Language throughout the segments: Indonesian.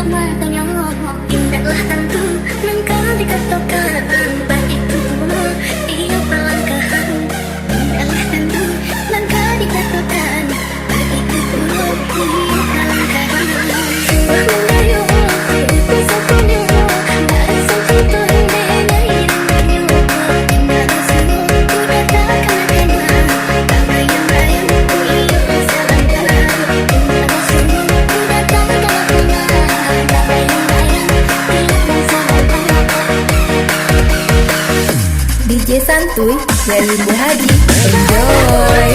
matanya, indahlah tentu langkah dikatakan, baik itu ia pelangkahan. Indahlah tentu langkah dikatakan, baik itu ia pelangkahan. Sembah mengayu, bisa kunyu, dari cinta dengan iringannya. Indah semua ku datangkan kenal, tak bayang-bayang ku ia bersalangkan. Indah semua ku datangkan kenal, tak bayang-bayang ku ia bersalangkan. DJ Santuy dari Bu Hadi, enjoy.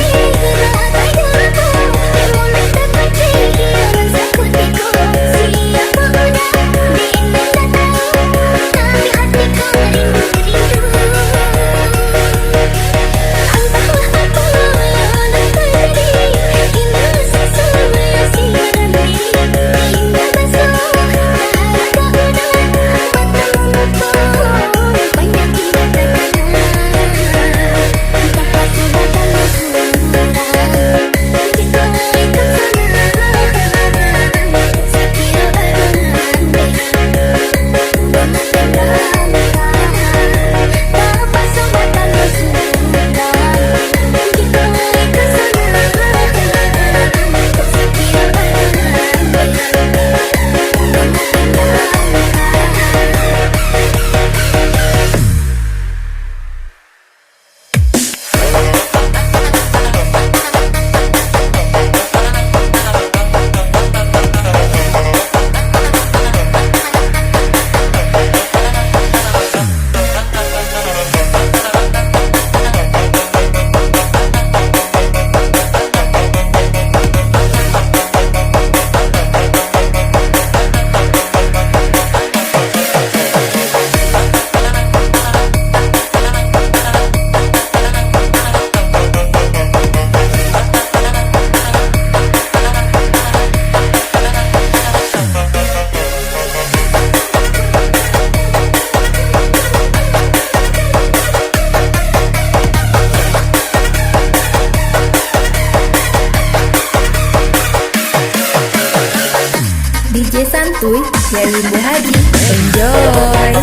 DJ Santuy dari Bu Hadi, enjoy.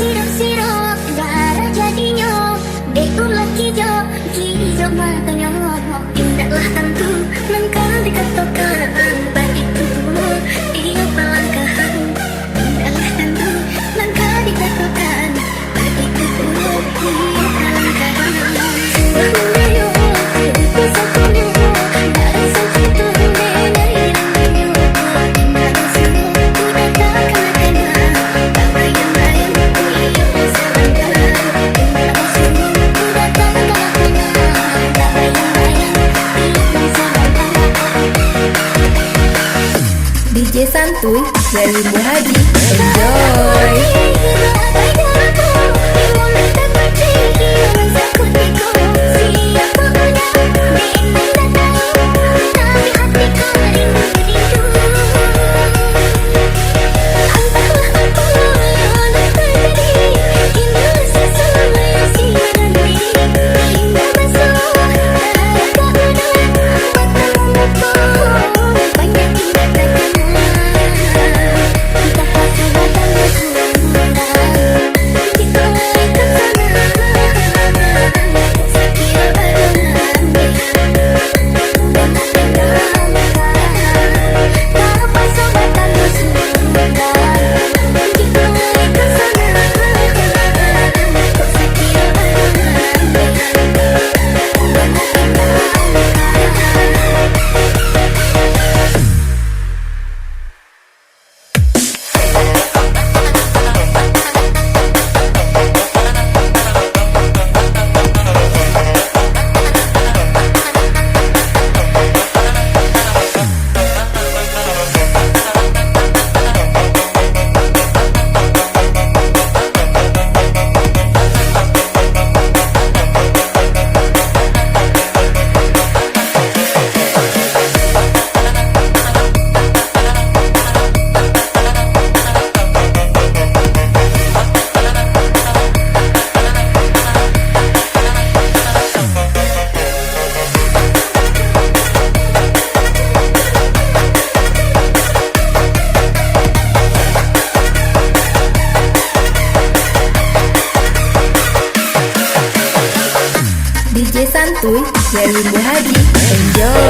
Sirok-sirok darah jadinya, betulah kijau matanya. Indahlah tentu langkah dikatakan, baik itu ia pelangkahan. Indahlah tentu langkah dikatakan, baik itu ia pelangkahan. Sembah mengayu, bisa kunyu, dari cinta dengan iringannya. Indah semua ku datangkan kenal, tak bayang-bayang ku ia bersalangkan. Indah semua ku datangkan kenal, tak bayang-bayang ku ia bersalangkan. DJ Santuy dari Bu Hadi, enjoy. santuy, dari Muhadi. Enjoy.